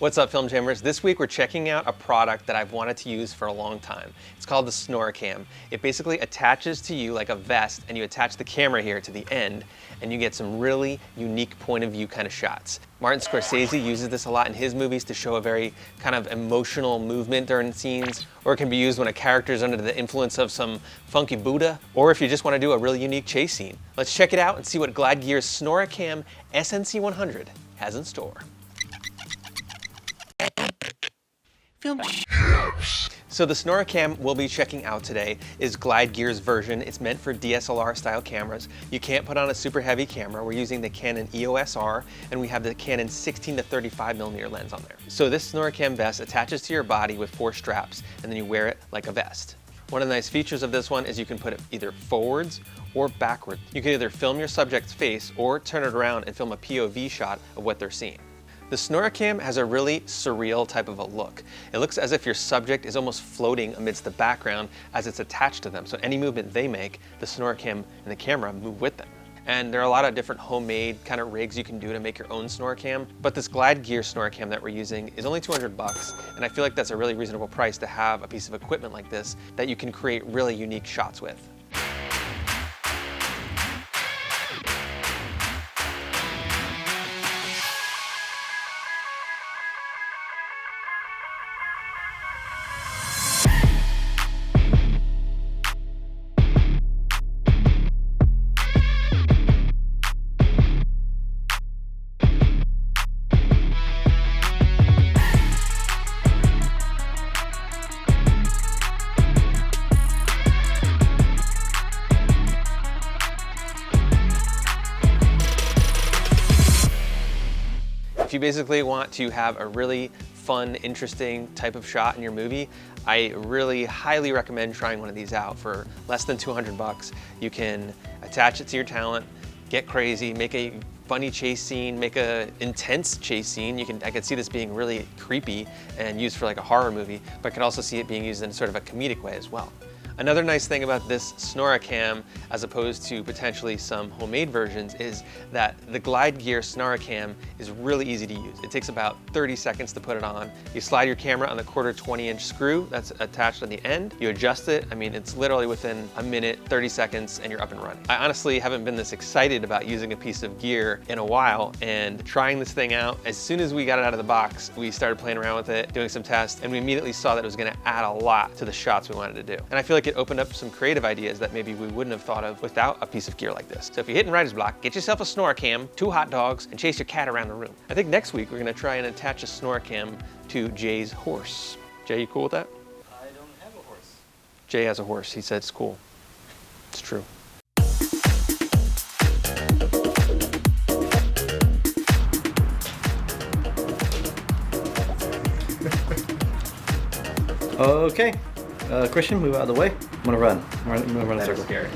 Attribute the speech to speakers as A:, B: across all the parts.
A: What's up, Film Jammers? This week we're checking out a product that I've wanted to use for a long time. It's called the SnorriCam. It basically attaches to you like a vest, and you attach the camera here to the end, and you get some really unique point of view kind of shots. Martin Scorsese uses this a lot in his movies to show a very kind of emotional movement during scenes, or it can be used when a character is under the influence of some funky Buddha, or if you just want to do a really unique chase scene. Let's check it out and see what Glide Gear SnorriCam SNC100 has in store. So the SnorriCam we'll be checking out today is Glide Gear's version. It's meant for DSLR style cameras. You can't put on a super heavy camera. We're using the Canon EOS R, and we have the Canon 16 to 35mm lens on there. So this SnorriCam vest attaches to your body with 4 straps, and then you wear it like a vest. One of the nice features of this one is you can put it either forwards or backwards. You can either film your subject's face or turn it around and film a POV shot of what they're seeing. The SnorriCam has a really surreal type of a look. It looks as if your subject is almost floating amidst the background as it's attached to them. So any movement they make, the SnorriCam and the camera move with them. And there are a lot of different homemade kind of rigs you can do to make your own SnorriCam. But this Glide Gear SnorriCam that we're using is only 200 bucks. And I feel like that's a really reasonable price to have a piece of equipment like this that you can create really unique shots with. If you basically want to have a really fun, interesting type of shot in your movie, I really highly recommend trying one of these out. For less than 200 bucks, you can attach it to your talent, get crazy, make a funny chase scene, make a intense chase scene. I could see this being really creepy and used for like a horror movie, but I could also see it being used in sort of a comedic way as well. Another nice thing about this SnorriCam, as opposed to potentially some homemade versions, is that the Glide Gear SnorriCam is really easy to use. It takes about 30 seconds to put it on. You slide your camera on the 1/4 20-inch screw that's attached on the end. You adjust it. I mean, it's literally within a minute, 30 seconds, and you're up and running. I honestly haven't been this excited about using a piece of gear in a while, and trying this thing out, as soon as we got it out of the box, we started playing around with it, doing some tests, and we immediately saw that it was gonna add a lot to the shots we wanted to do. And I feel like it opened up some creative ideas that maybe we wouldn't have thought of without a piece of gear like this. So if you're hitting writer's block, get yourself a SnorriCam, 2 hot dogs, and chase your cat around the room. I think next week we're gonna try and attach a SnorriCam to Jay's horse. Jay, you cool with that?
B: I don't have a horse.
A: Jay has a horse. He said it's cool. It's true.
B: Okay. Christian, move out of the way. I'm gonna run. I'm gonna run a circle.
A: Scared.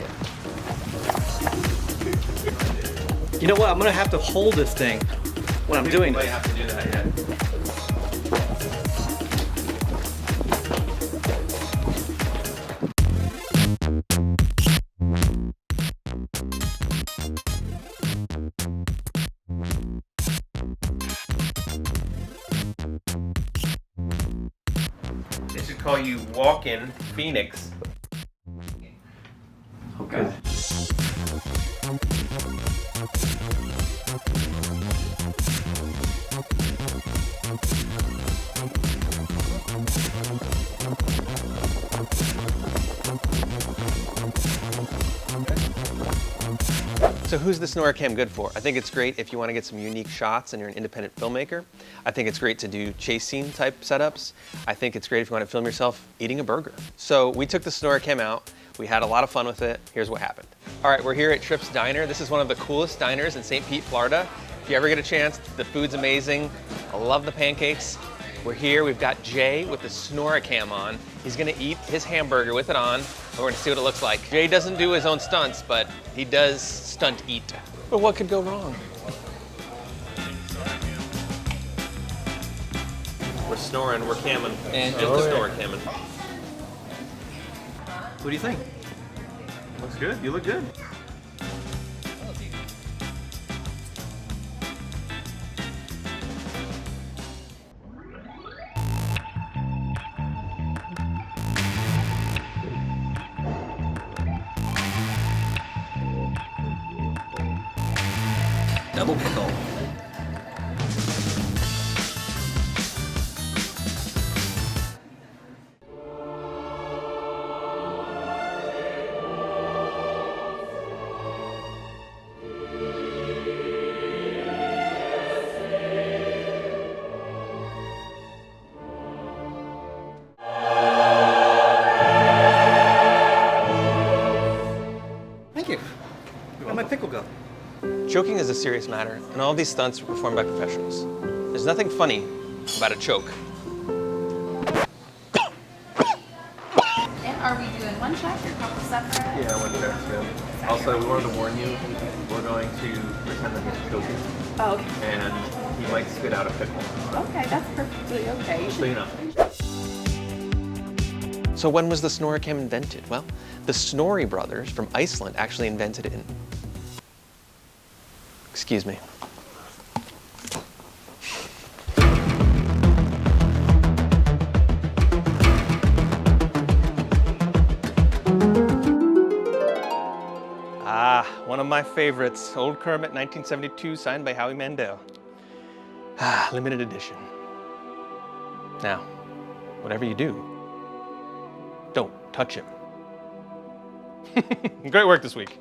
B: You know what? I'm gonna have to hold this thing when I'm doing this.
A: You might have to do that, yeah. They should call you Walk-In Phoenix.
B: Okay.
A: So who's the SnorriCam good for? I think it's great if you want to get some unique shots and you're an independent filmmaker. I think it's great to do chase scene type setups. I think it's great if you want to film yourself eating a burger. So we took the SnorriCam out. We had a lot of fun with it. Here's what happened. All right, we're here at Tripp's Diner. This is one of the coolest diners in St. Pete, Florida. If you ever get a chance, the food's amazing. I love the pancakes. We're here, we've got Jay with the SnorriCam on. He's gonna eat his hamburger with it on, and we're gonna see what it looks like. Jay doesn't do his own stunts, but he does stunt eat. But what could go wrong? We're snoring, we're camming. And just the SnorriCamming.
B: What do you think?
A: Looks good, you look good.
B: double pickle. Thank you. Where'd my pickle go?
A: Choking is a serious matter, and all of these stunts are performed by professionals. There's nothing funny about a choke.
C: And are we doing one shot or a couple separate?
D: Yeah, one shot too. Also, we wanted to warn you, we're going to pretend that he's choking,
C: Oh, okay.
D: and he might spit out a pickle.
C: Okay, that's perfectly okay.
D: Just so you know.
A: So when was the SnorriCam invented? Well, the Snorri brothers from Iceland actually invented it in... Excuse me. Ah, one of my favorites. Old Kermit, 1972, signed by Howie Mandel. Ah, limited edition. Now, whatever you do, don't touch him. Great work this week.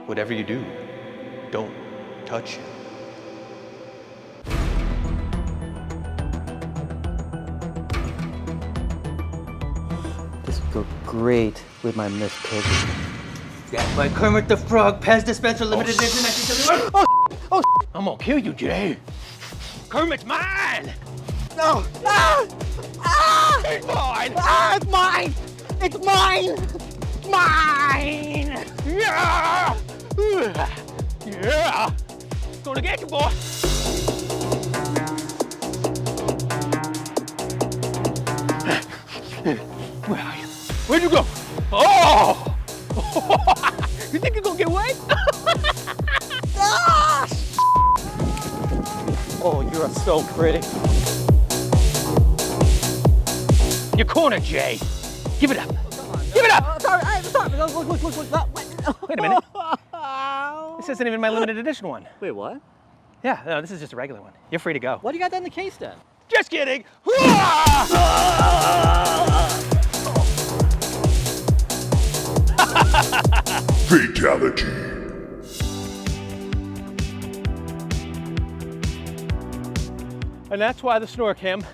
A: Whatever you do, don't touch him.
E: This would go great with my Miss Piggy. That's my Kermit the Frog Pez Dispenser Limited Edition 1971. Oh, I'm gonna kill you, Jay.
A: Kermit's mine!
E: No! Ah! Ah!
A: It's mine!
E: Ah! It's mine! It's mine! It's mine!
A: Yeah! Yeah! Gonna get you, boy! Where are you? Where'd you go? Oh! You think you're gonna get away?
E: Ah! Oh, you're so pretty.
A: Your corner, Jay. Give it up. Give it up!
E: Sorry, look.
A: Wait a minute. This isn't even my limited edition one.
E: Wait, what?
A: Yeah, no, this is just a regular one. You're free to go.
E: What do you got that in the case then?
A: Just kidding.
F: Fatality.
A: And that's why the SnorriCam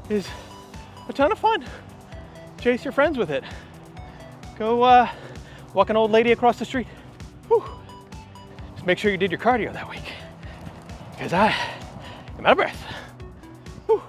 A: is a ton of fun. Chase your friends with it. Go walk an old lady across the street. Whew. Just make sure you did your cardio that week, because I am out of breath. Whew.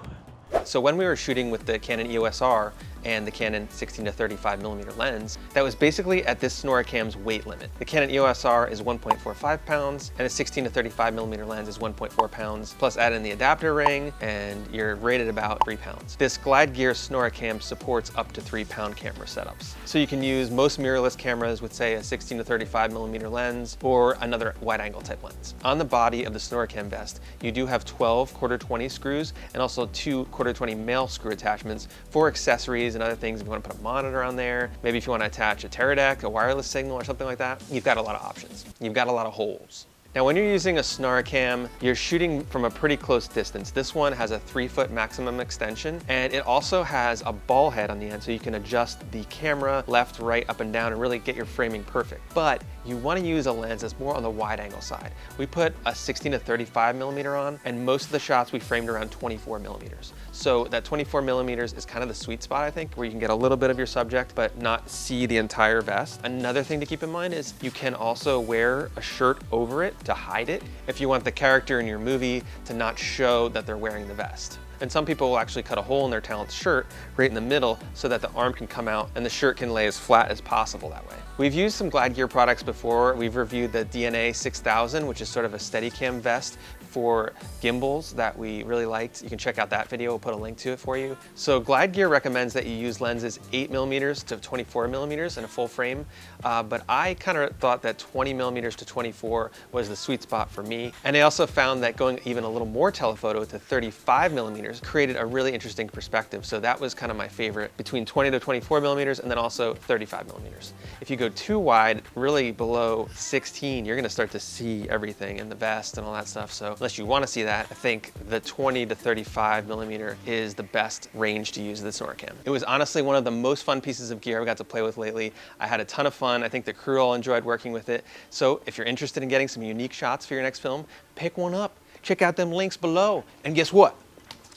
A: So when we were shooting with the Canon EOS R and the Canon 16 to 35 millimeter lens, that was basically at this SnorriCam's weight limit. The Canon EOS R is 1.45 pounds, and a 16 to 35 millimeter lens is 1.4 pounds, plus add in the adapter ring, and you're rated about 3 pounds. This Glide Gear SnorriCam supports up to 3-pound camera setups. So you can use most mirrorless cameras with, say, a 16 to 35 millimeter lens, or another wide-angle type lens. On the body of the SnorriCam vest, you do have 12 1/4-20 screws, and also 2 1/4-20 male screw attachments for accessories and other things. If you want to put a monitor on there, maybe if you want to attach a Teradek, a wireless signal or something like that, you've got a lot of options. You've got a lot of holes. Now, when you're using a SnorriCam, you're shooting from a pretty close distance. This one has a 3-foot maximum extension, and it also has a ball head on the end, so you can adjust the camera left, right, up, and down, and really get your framing perfect. But you want to use a lens that's more on the wide angle side. We put a 16 to 35 millimeter on, and most of the shots we framed around 24 millimeters. So that 24 millimeters is kind of the sweet spot, I think, where you can get a little bit of your subject, but not see the entire vest. Another thing to keep in mind is you can also wear a shirt over it to hide it if you want the character in your movie to not show that they're wearing the vest. And some people will actually cut a hole in their talent's shirt right in the middle so that the arm can come out and the shirt can lay as flat as possible that way. We've used some Glide Gear products before. We've reviewed the DNA 6000, which is sort of a Steadicam vest for gimbals that we really liked. You can check out that video, we'll put a link to it for you. So Glide Gear recommends that you use lenses 8mm to 24mm in a full frame, but I kind of thought that 20mm to 24 was the sweet spot for me. And they also found that going even a little more telephoto to 35mm created a really interesting perspective. So that was kind of my favorite, between 20 to 24mm and then also 35mm. If you go too wide, really below 16, you're gonna start to see everything in the vest and all that stuff. So unless you wanna see that, I think the 20 to 35mm is the best range to use the SnorriCam. It was honestly one of the most fun pieces of gear I got to play with lately. I had a ton of fun. I think the crew all enjoyed working with it. So if you're interested in getting some unique shots for your next film, pick one up. Check out them links below. And guess what?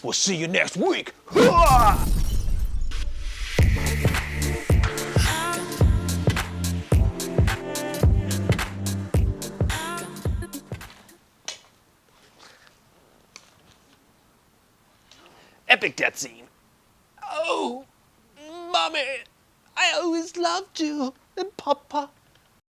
A: We'll see you next week. Epic death scene. Oh, mommy, I always loved you. And Papa.